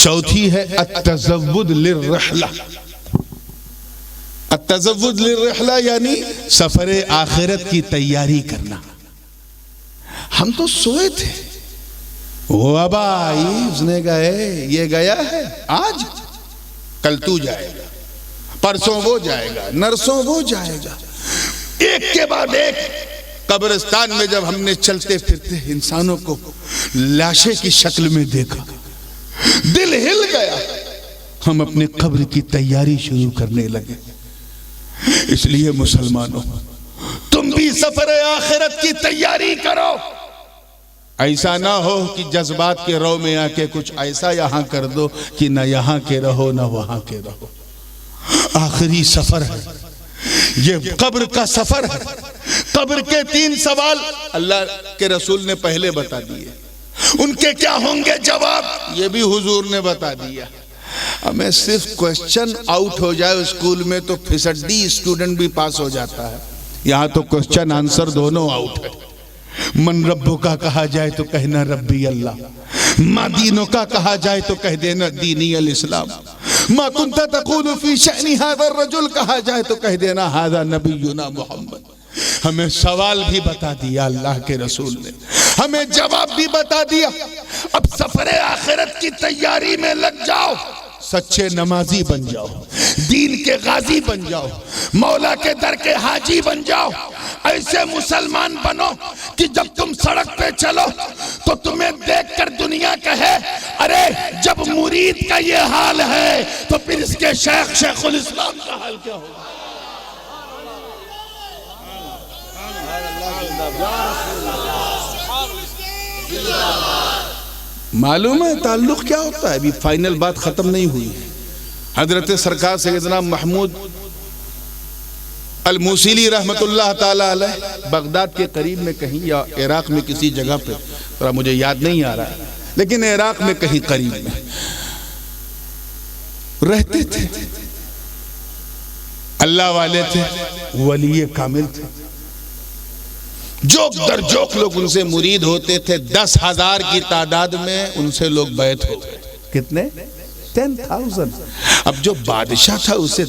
چوتھی ہے التزود للرحلہ. التزود للرحلہ یعنی سفر آخرت کی تیاری کرنا. ہم تو سوئے تھے، وہ اب آئی، اس نے کہا یہ گیا ہے آج، کل تو جائے گا، پرسوں وہ جائے گا، نرسوں وہ جائے گا. ایک کے بعد ایک قبرستان میں جب ہم نے چلتے پھرتے انسانوں کو لاشیں کی شکل میں دیکھا، دل ہل گیا. ہم اپنے قبر کی تیاری شروع کرنے لگے. اس لیے مسلمانوں، تم بھی سفر آخرت کی تیاری کرو. ایسا نہ ہو کہ جذبات کے رو میں آ کے کچھ ایسا یہاں کر دو کہ نہ یہاں کے رہو نہ وہاں کے رہو. آخری سفر ہے یہ، قبر کا سفر ہے. قبر کے 3 سوال اللہ کے رسول نے پہلے بتا دیے. ان کے کیا ہوں گے جواب، یہ بھی حضور نے بتا دیا. ہمیں صرف کوسچن آؤٹ ہو جائے اسکول میں تو فیصدی اسٹوڈنٹ بھی پاس ہو جاتا ہے. یہاں تو کوسچن آنسر دونوں آؤٹ ہے. من ربوں کا کہا جائے تو کہنا ربی اللہ، ما دینوں کا کہا جائے تو کہہ دینا دینی الاسلام، ما کنت تقول فی شأن هذا الرجل کہا جائے تو کہہ دینا هذا نبینا محمد. ہمیں سوال بھی بتا دیا اللہ کے رسول نے، ہمیں جواب بھی بتا دیا. اب سفر آخرت کی تیاری میں لگ جاؤ. سچے نمازی بن جاؤ، دین کے غازی بن جاؤ، مولا کے در کے حاجی بن جاؤ. ایسے مسلمان بنو کہ جب تم سڑک پہ چلو تو تمہیں دیکھ کر دنیا کہے ارے جب مرید کا یہ حال ہے تو پھر اس کے شیخ الاسلام کا حال کیا ہوگا. معلوم ہے تعلق کیا ہوتا ہے؟ ابھی فائنل بات ختم نہیں ہوئی. حضرت سرکار سیدنا محمود الموصلی رحمت اللہ تعالی علیہ بغداد کے قریب میں کہیں یا عراق میں کسی جگہ پہ، ذرا مجھے یاد نہیں آ رہا، لیکن عراق میں کہیں قریب میں رہتے تھے. اللہ والے تھے، ولی کامل تھے. جوک در جوک لوگ ان سے مرید ہوتے تھے. 10,000 کی تعداد میں ان سے لوگ بیعت ہو گئے. کتنے؟ 10,000. اب جو بادشاہ تھا اسے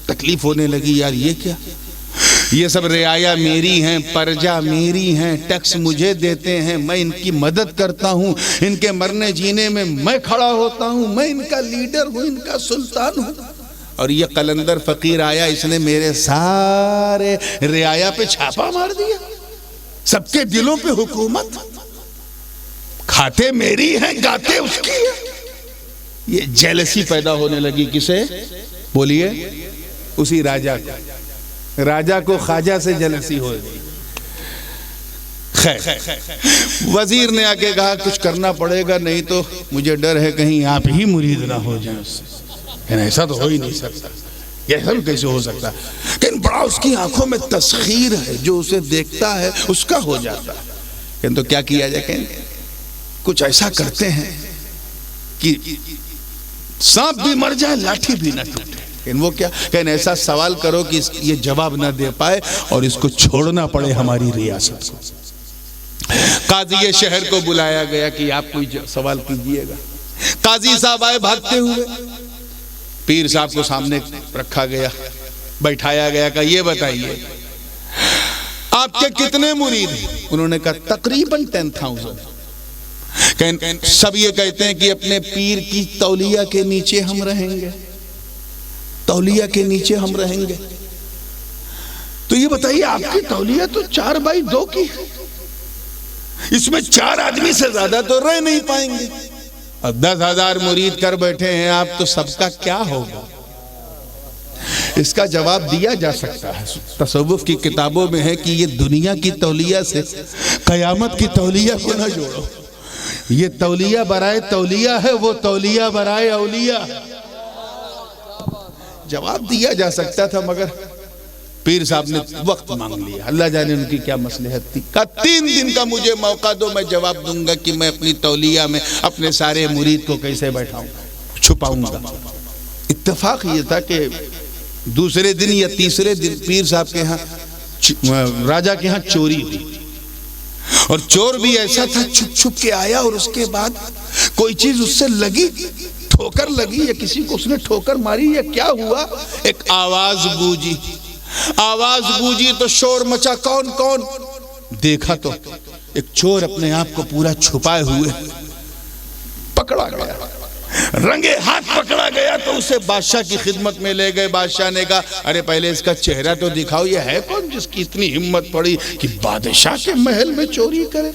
تکلیف ہونے لگی، یار یہ کیا، یہ سب رعایا میری ہیں، پرجا میری ہیں، ٹیکس مجھے دیتے ہیں، میں ان کی مدد کرتا ہوں، ان کے مرنے جینے میں میں کھڑا ہوتا ہوں، میں ان کا لیڈر ہوں، ان کا سلطان ہوں. اور یہ قلندر فقیر آیا، اس نے میرے سارے رعایا پہ چھاپا مار دیا. سب کے دلوں پہ حکومت، کھاتے میری ہیں گاتے اس کی ہیں. یہ جیلسی پیدا ہونے لگی. کسے؟ بولیے. اسی راجہ کو خواجہ سے جیلسی ہو گئی. خیر وزیر نے آگے کہا کچھ کرنا پڑے گا، نہیں تو مجھے ڈر ہے کہیں آپ ہی مرید نہ ہو جائیں اس سے. ایسا تو ہو ہی نہیں سکتا، یہ سب کیسے ہو سکتا ہے؟ لیکن بڑا اس کی آنکھوں میں تسخیر ہے، جو اسے دیکھتا ہے اس کا ہو جاتا ہے. لیکن تو کیا کیا جائے؟ کہ کچھ ایسا کرتے ہیں کہ سانپ بھی مر جائے لاٹھی بھی نہ ٹوٹے. لیکن وہ کیا کہ ایسا سوال کرو کہ یہ جواب نہ دے پائے اور اس کو چھوڑنا پڑے ہماری ریاست کو. قاضی شہر کو بلایا گیا کہ آپ کوئی سوال کیجئے گا. قاضی صاحب آئے بھاگتے ہوئے، پیر صاحب کو سامنے رکھا گیا، بیٹھایا گیا کہ یہ بتائیے آپ کے کتنے مرید ہیں؟ انہوں نے کہا تقریباً 10,000. سب یہ کہتے ہیں کہ اپنے پیر کی تولیہ کے نیچے ہم رہیں گے، تولیہ کے نیچے ہم رہیں گے. تو یہ بتائیے آپ کی تولیہ تو 4x2 کی ہے، اس میں 4 آدمی سے زیادہ تو رہ نہیں پائیں گے. اور 10,000 مرید کر بیٹھے ہیں آپ، تو سب کا کیا ہوگا؟ اس کا جواب دیا جا سکتا ہے. تصوف کی کتابوں میں ہے کہ یہ دنیا کی تولیہ سے قیامت کی تولیہ کو نہ جوڑو. یہ تولیہ برائے تولیہ ہے، وہ تولیہ برائے اولیاء. جواب دیا جا سکتا تھا مگر پیر صاحب نے وقت مانگ لیا. اللہ جانے ان کی کیا مصلحت تھی. کہا 3 دن کا مجھے موقع دو، میں جواب دوں گا کہ میں اپنی تولیہ میں اپنے سارے مرید کو کیسے بیٹھاؤں، چھپاؤں گا. اتفاق یہ تھا کہ دوسرے دن یا تیسرے دن پیر صاحب کے ہاں راجہ کے ہاں چوری ہوئی. اور چور بھی ایسا تھا چھپ چھپ کے آیا، اور اس کے بعد کوئی چیز اس سے لگی ٹھوکر لگی یا کسی کو اس نے ٹھوکر ماری یا کیا ہوا؟ ایک آواز گونجی، آواز گونجی تو شور مچا، کون کون؟ دیکھا تو ایک چور اپنے آپ کو پورا چھپائے ہوئے پکڑا گیا، رنگے ہاتھ پکڑا گیا تو اسے بادشاہ کی خدمت میں لے گئے۔ بادشاہ نے کہا ارے پہلے اس کا چہرہ تو دکھاؤ، یہ ہے کون جس کی اتنی ہمت پڑی کہ بادشاہ کے محل میں چوری کرے؟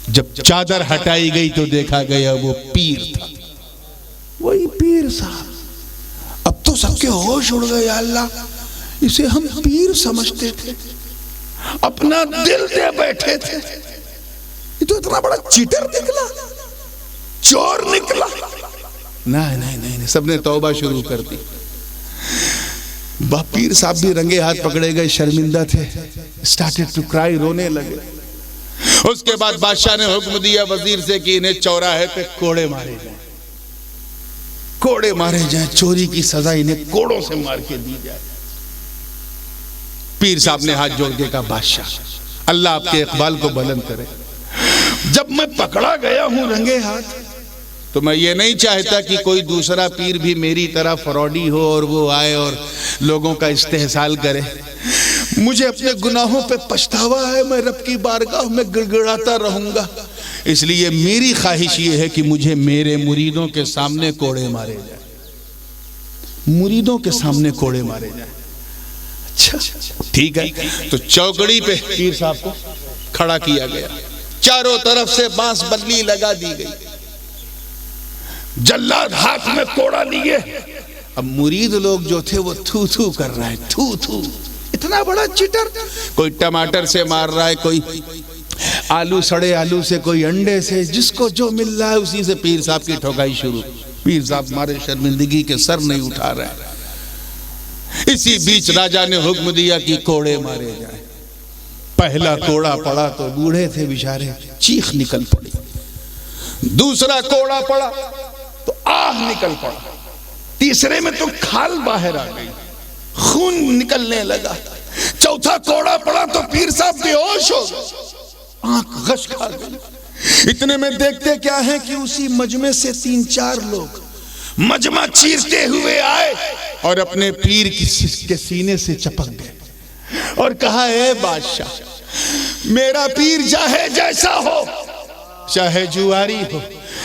جب چادر ہٹائی گئی تو دیکھا گیا وہ پیر تھا، وہی پیر صاحب۔ اب تو سب کے ہوش اڑ گئے، یا اللہ اسے ہم پیر سمجھتے تھے، اپنا دل دے بیٹھے تھے، یہ تو اتنا بڑا چیٹر نکلا، چور نکلا۔ نہیں، سب نے توبہ شروع کر دی۔ پیر صاحب بھی رنگے ہاتھ پکڑے گئے، شرمندہ تھے، started to cry، رونے لگے۔ اس کے بعد بادشاہ نے حکم دیا وزیر سے کہ انہیں چوراہے پہ کوڑے مارے جائیں، کوڑے مارے جائیں، چوری کی سزا انہیں کوڑوں سے مار کے دی جائے۔ پیر صاحب نے ہاتھ جوڑ کے کہا بادشاہ اللہ آپ کے اقبال کو بلند کرے، جب میں پکڑا گیا ہوں رنگے ہاتھ تو میں یہ نہیں چاہتا کہ کوئی دوسرا پیر بھی میری طرح فراڈی ہو اور وہ آئے اور لوگوں کا استحصال کرے۔ مجھے اپنے گناہوں پہ پچھتاوا ہے، میں رب کی بارگاہ میں گڑگڑاتا رہوں گا، اس لیے میری خواہش یہ ہے کہ مجھے میرے مریدوں کے سامنے کوڑے مارے جائیں، مریدوں کے سامنے کوڑے مارے جائیں۔ اچھا ٹھیک ہے، تو چوکڑی پہ پیر صاحب کو کھڑا کیا گیا، چاروں طرف سے بانس بلی لگا دی گئی، جلاد ہاتھ میں کوڑا لیے۔ اب مرید لوگ جو تھے وہ تھو تھو کر رہا ہے، تھو تھو، اتنا بڑا چٹر، کوئی ٹماٹر سے مار رہا ہے، کوئی آلو سڑے آلو سے، کوئی انڈے سے، جس کو جو مل رہا ہے اسی سے پیر صاحب کی ٹھوکائی شروع۔ پیر صاحب مارے شرمندگی کے سر نہیں اٹھا رہے۔ اسی بیچ راجا نے حکم دیا کہ کوڑے مارے جائیں۔ پہلا کوڑا پڑا تو بوڑھے تھے بیچارے، چیخ نکل پڑی، دوسرا کوڑا پڑا تو آہ نکل پڑا، تیسرے میں تو کھال باہر آ گئی، خون نکلنے لگا، چوتھا کوڑا پڑا تو پیر صاحب بے ہوش ہو گئے، آنکھ غش کھا گئی۔ اتنے میں دیکھتے کیا ہے کہ اسی مجمع سے 3-4 لوگ مجمع چیرتے ہوئے آئے اور اپنے پیر کے سینے سے چپک گئے اور کہا اے بادشاہ، میرا پیر چاہے جیسا ہو، چاہے جواری ہو،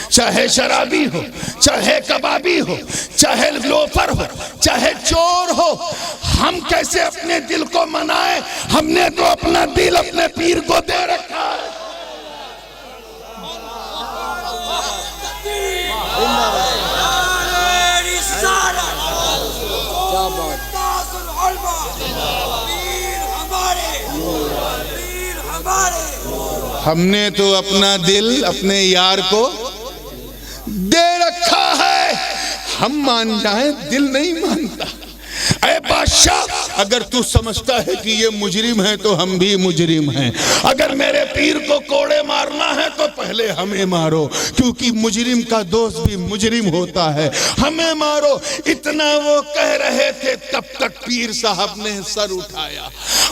چاہے شرابی ہو، چاہے کبابی ہو، چاہے لوفر ہو، چاہے چور ہو، ہم کیسے اپنے دل کو منائیں؟ ہم نے تو اپنا دل اپنے پیر کو دے رکھا ہے۔ ہم نے تو اپنا دل اپنے یار کو دے رکھا ہے، ہم مان جائیں دل نہیں مانتا۔ اے بادشاہ اگر تو سمجھتا ہے کہ یہ مجرم ہے تو ہم بھی مجرم ہیں، اگر میرے پیر کو کوڑے مارنا ہے تو پہلے ہمیں مارو، کیونکہ مجرم کا دوست بھی مجرم ہوتا ہے، ہمیں مارو۔ اتنا وہ کہہ رہے تھے تب تک پیر صاحب نے سر اٹھایا،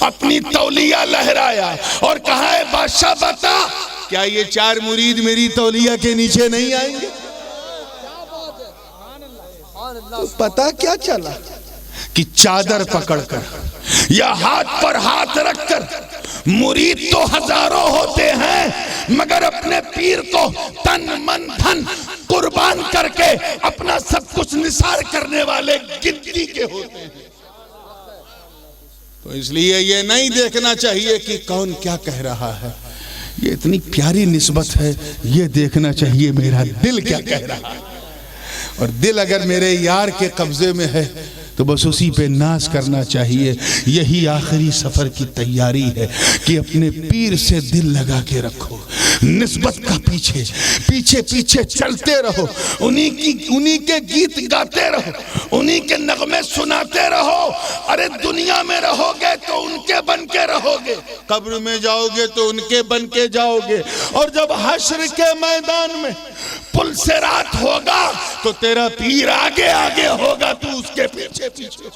اپنی تولیہ لہرایا اور کہا اے بادشاہ بتا، کیا یہ 4 مرید میری تولیہ کے نیچے نہیں آئیں گے؟ تو پتا کیا چلا کہ چادر پکڑ کر یا ہاتھ پر ہاتھ رکھ کر مرید تو ہزاروں ہوتے ہیں، مگر اپنے پیر کو تن من دھن قربان کر کے اپنا سب کچھ نثار کرنے والے گنتی کے ہوتے ہیں۔ تو اس لیے یہ نہیں دیکھنا چاہیے کہ کون کیا کہہ رہا ہے، یہ اتنی پیاری نسبت ہے، یہ دیکھنا چاہیے میرا دل کیا کہہ رہا ہے، اور دل اگر میرے یار کے قبضے میں ہے تو بس اسی پہ ناز کرنا چاہیے۔ یہی آخری سفر کی تیاری ہے کہ اپنے پیر سے دل لگا کے رکھو، نسبت کا پیچھے پیچھے پیچھے چلتے رہو، انہی کے گیت گاتے رہو، انہی کے نغمے سناتے رہو۔ ارے دنیا میں رہو گے تو ان کے بن کے رہو گے، قبر میں جاؤ گے تو ان کے بن کے جاؤ گے، اور جب حشر کے میدان میں پل سے رات ہوگا تو تیرا پیر آگے آگے ہوگا، تو اس کے پیچھے پیچھے۔